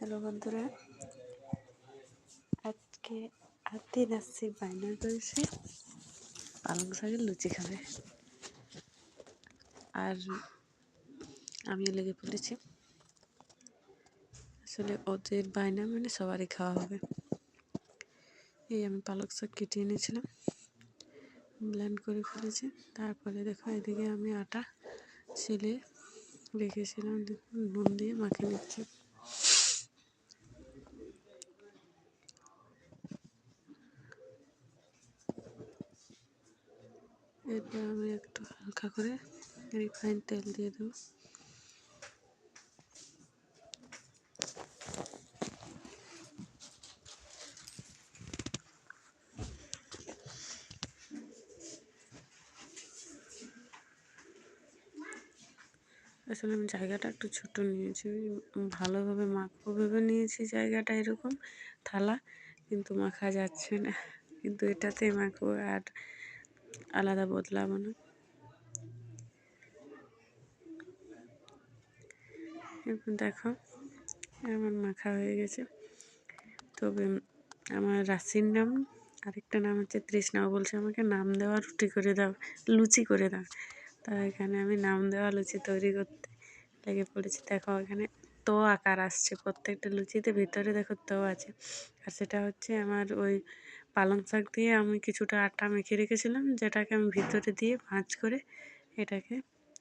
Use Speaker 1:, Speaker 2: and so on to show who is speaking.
Speaker 1: Hello বন্ধুরা, আজকে আদিন আসছি বায়না করেছে পালং শাকের লুচি খাবে, আর আমিও লেগে পড়েছি। আসলে ওদের বায়না মানে সবারই খাওয়া হবে। এই আমি পালং শাক কেটে এনেছিলাম, ব্লেন্ড করে ফেলেছি। তারপরে দেখো এদিকে আমি আটা ছেলে রেখেছিলাম, নুন দিয়ে মাখিয়ে নিচ্ছি। এরপর আমি একটু হালকা করে রিফাইন তেল দিয়ে দেবো। আসলে আমি জায়গাটা একটু ছোট নিয়েছি, ভালোভাবে মাখবো ভেবে নিয়েছি জায়গাটা এরকম থালা, কিন্তু মাখা যাচ্ছে না। কিন্তু এটাতেই মাখবো, আর আলাদা বদলাবো না। এরপর দেখো আমার মাখা হয়ে গেছে। তবে আমার রাশির নাম, আরেকটা নাম হচ্ছে তৃষ্ণাও, বলছে আমাকে নাম দেওয়া রুটি করে দাও, লুচি করে দাও। তা এখানে আমি নাম দেওয়া লুচি তৈরি করতে লেগে পড়েছি। দেখো এখানে তো আকার আসছে, প্রত্যেকটা লুচিতে ভিতরে দেখো তো আছে। আর সেটা হচ্ছে আমার ওই পালং শাক দিয়ে আমি কিছুটা আটা মেখে রেখেছিলাম, যেটাকে আমি ভিতরে দিয়ে ভাঁজ করে এটাকে